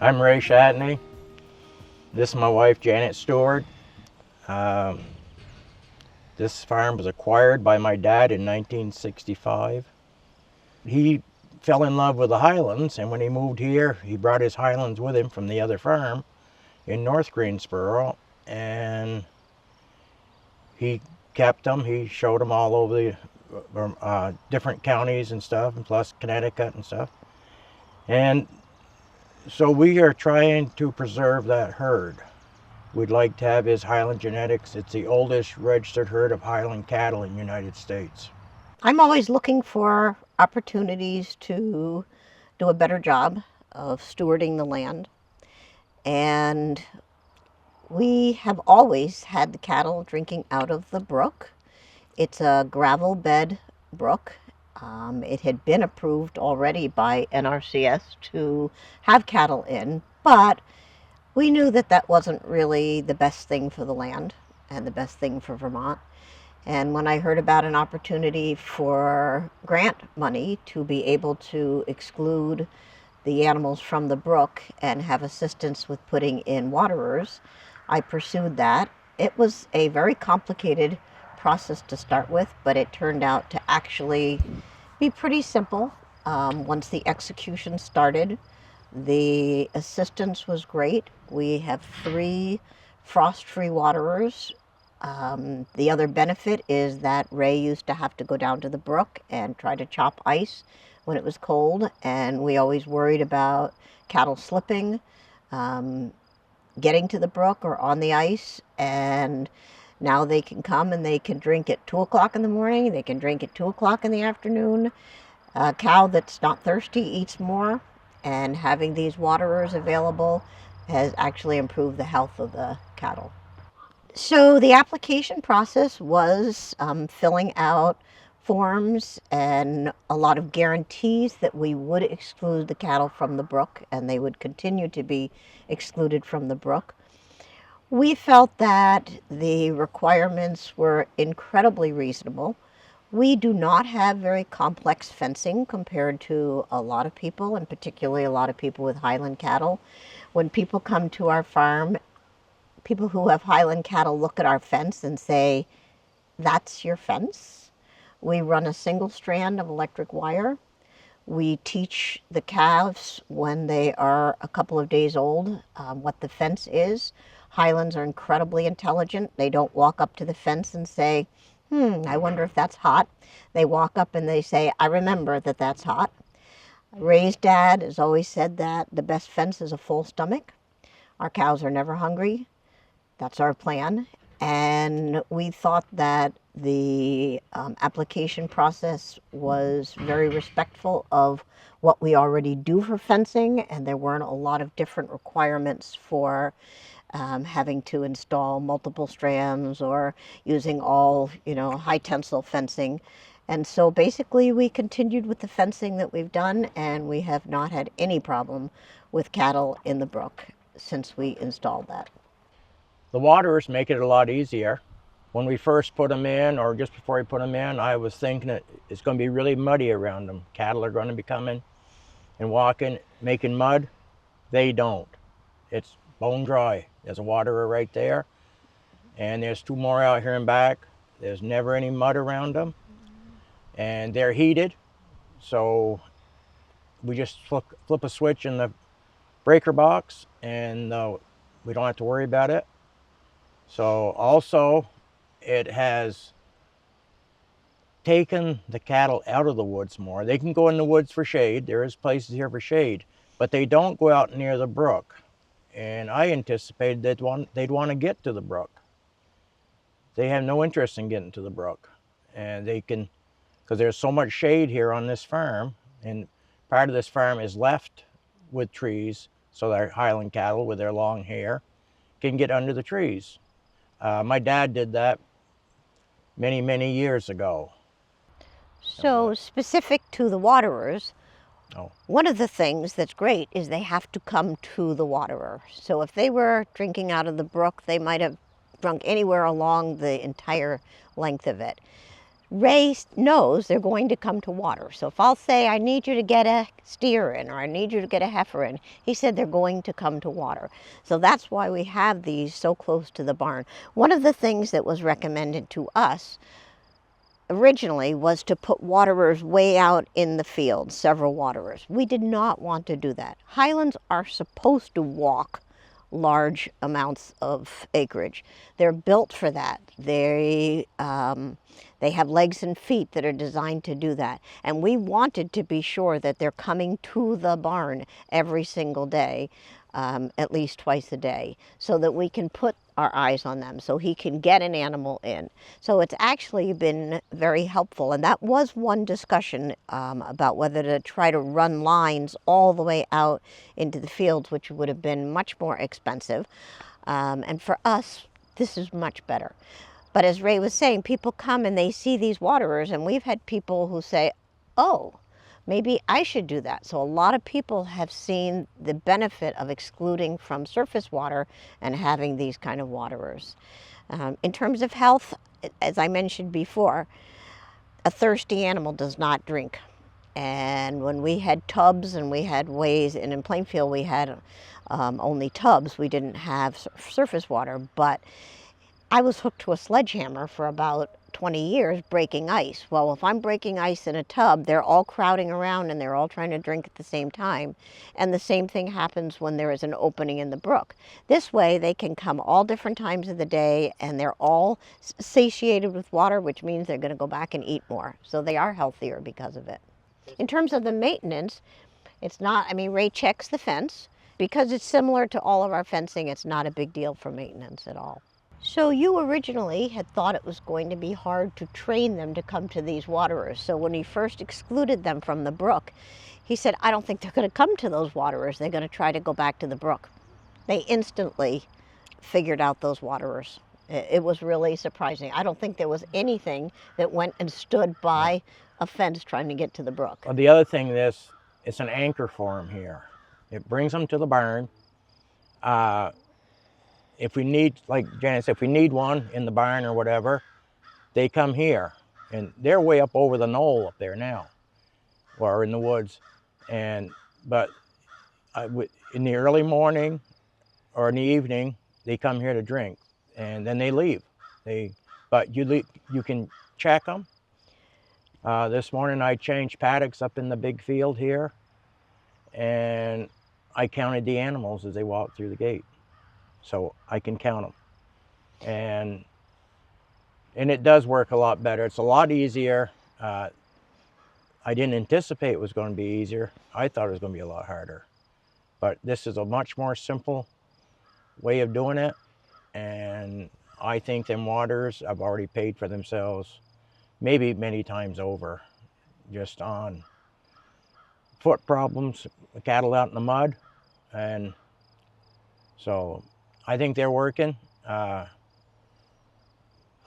I'm Ray Shatney. This is my wife, Janet Stewart. Um, this farm was acquired by my dad in 1965. He fell in love with the Highlands, and when he moved here, he brought his Highlands with him from the other farm in North Greensboro, and he kept them. He showed them all over the different counties and stuff, and plus Connecticut and stuff. And so we are trying to preserve that herd. We'd like to have his Highland genetics. It's the oldest registered herd of Highland cattle in the United States. I'm always looking for opportunities to do a better job of stewarding the land. And we have always had the cattle drinking out of the brook. It's a gravel bed brook. It had been approved already by NRCS to have cattle in, but we knew that that wasn't really the best thing for the land and the best thing for Vermont. And when I heard about an opportunity for grant money to be able to exclude the animals from the brook and have assistance with putting in waterers, I pursued that. It was a very complicated process to start with, but it turned out to actually be pretty simple. Once the execution started, the assistance was great. We have 3 frost-free waterers. The other benefit is that Ray used to have to go down to the brook and try to chop ice when it was cold, and we always worried about cattle slipping, getting to the brook or on the ice. And now they can come and they can drink at 2 o'clock in the morning, they can drink at 2 o'clock in the afternoon. A cow that's not thirsty eats more, and having these waterers available has actually improved the health of the cattle. So the application process was filling out forms and a lot of guarantees that we would exclude the cattle from the brook and they would continue to be excluded from the brook. We felt that the requirements were incredibly reasonable. We do not have very complex fencing compared to a lot of people, and particularly a lot of people with Highland cattle. When people come to our farm, people who have Highland cattle look at our fence and say, "That's your fence?" We run a single strand of electric wire. We teach the calves when they are a couple of days old what the fence is. Highlands are incredibly intelligent. They don't walk up to the fence and say, I wonder if that's hot. They walk up and they say, I remember that that's hot. Ray's dad has always said that the best fence is a full stomach. Our cows are never hungry. That's our plan. And we thought that the application process was very respectful of what we already do for fencing, and there weren't a lot of different requirements for having to install multiple strands or using all, high tensile fencing. And so basically we continued with the fencing that we've done, and we have not had any problem with cattle in the brook since we installed that. The waterers make it a lot easier. When we first put them in, or just before we put them in, I was thinking that it's going to be really muddy around them. Cattle are going to be coming and walking, making mud. They don't. It's bone dry. There's a waterer right there, and there's 2 more out here and back. There's never any mud around them, and they're heated, so we just flip a switch in the breaker box, and we don't have to worry about it. So also, it has taken the cattle out of the woods more. They can go in the woods for shade. There is places here for shade, but they don't go out near the brook. And I anticipated they'd want to get to the brook. They have no interest in getting to the brook, and they can, because there's so much shade here on this farm, and part of this farm is left with trees, so their Highland cattle with their long hair can get under the trees. My dad did that many, many years ago. So specific to the waterers, Oh. one of the things that's great is they have to come to the waterer. So if they were drinking out of the brook, they might have drunk anywhere along the entire length of it. Ray knows they're going to come to water. So if I'll say, I need you to get a steer in, or I need you to get a heifer in, he said they're going to come to water. So that's why we have these so close to the barn. One of the things that was recommended to us originally was to put waterers way out in the field, several waterers. We did not want to do that. Highlands are supposed to walk large amounts of acreage. They're built for that. They have legs and feet that are designed to do that. And we wanted to be sure that they're coming to the barn every single day, at least twice a day, so that we can put our eyes on them, so he can get an animal in. So it's actually been very helpful. And that was one discussion about whether to try to run lines all the way out into the fields, which would have been much more expensive. And for us, this is much better. But as Ray was saying, people come and they see these waterers, and we've had people who say, oh, maybe I should do that. So a lot of people have seen the benefit of excluding from surface water and having these kind of waterers. In terms of health, as I mentioned before, a thirsty animal does not drink. And when we had tubs and we had ways, and in Plainfield we had only tubs, we didn't have surface water, but I was hooked to a sledgehammer for about 20 years breaking ice. Well, if I'm breaking ice in a tub, they're all crowding around and they're all trying to drink at the same time. And the same thing happens when there is an opening in the brook. This way they can come all different times of the day, and they're all satiated with water, which means they're going to go back and eat more. So they are healthier because of it. In terms of the maintenance, it's not, I mean, Ray checks the fence. Because it's similar to all of our fencing, it's not a big deal for maintenance at all. So you originally had thought it was going to be hard to train them to come to these waterers. So when he first excluded them from the brook, he said, I don't think they're going to come to those waterers. They're going to try to go back to the brook. They instantly figured out those waterers. It was really surprising. I don't think there was anything that went and stood by a fence trying to get to the brook. Well, the other thing is, it's an anchor for them here. It brings them to the barn. If we need, like Janet said, if we need one in the barn or whatever, they come here. And they're way up over the knoll up there now, or in the woods. But in the early morning or in the evening, they come here to drink, and then they leave. But you can check them. This morning I changed paddocks up in the big field here, and I counted the animals as they walked through the gate. So I can count them. And it does work a lot better. It's a lot easier. I didn't anticipate it was going to be easier. I thought it was going to be a lot harder. But this is a much more simple way of doing it. And I think them waters have already paid for themselves, maybe many times over, just on foot problems, cattle out in the mud. And so I think they're working. I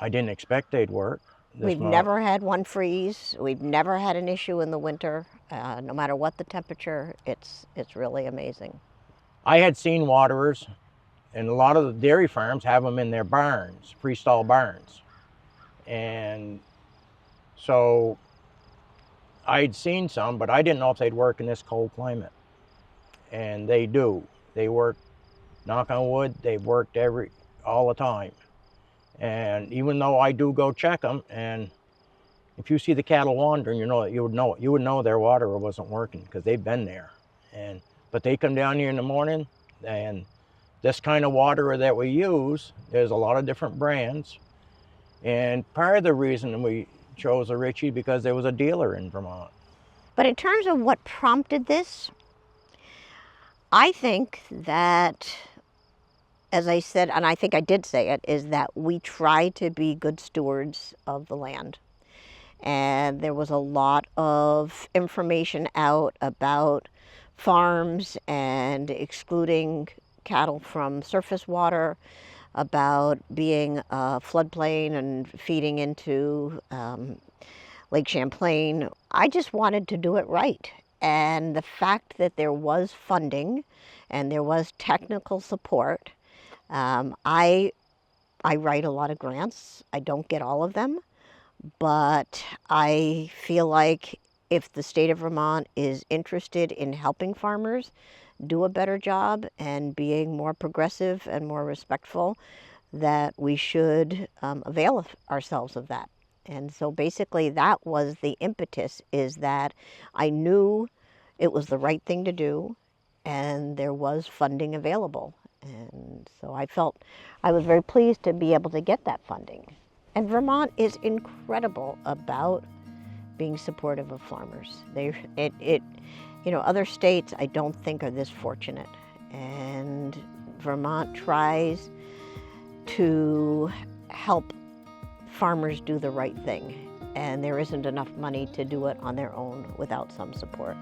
didn't expect they'd work. We've never had one freeze. We've never had an issue in the winter. No matter what the temperature, it's really amazing. I had seen waterers, and a lot of the dairy farms have them in their barns, freestall barns. And so I'd seen some, but I didn't know if they'd work in this cold climate. And they do. They work. Knock on wood, they've worked all the time. And even though I do go check them, and if you see the cattle wandering, you would know their waterer wasn't working, because they've been there. But they come down here in the morning, and this kind of waterer that we use, there's a lot of different brands. And part of the reason we chose a Ritchie because there was a dealer in Vermont. But in terms of what prompted this, I think that, as I said, and I think I did say it, is that we try to be good stewards of the land. And there was a lot of information out about farms and excluding cattle from surface water, about being a floodplain and feeding into Lake Champlain. I just wanted to do it right. And the fact that there was funding and there was technical support, I write a lot of grants. I don't get all of them, but I feel like if the state of Vermont is interested in helping farmers do a better job and being more progressive and more respectful, that we should avail ourselves of that. And so basically that was the impetus, is that I knew it was the right thing to do and there was funding available. And so I was very pleased to be able to get that funding. And Vermont is incredible about being supportive of farmers. Other states I don't think are this fortunate. And Vermont tries to help farmers do the right thing. And there isn't enough money to do it on their own without some support.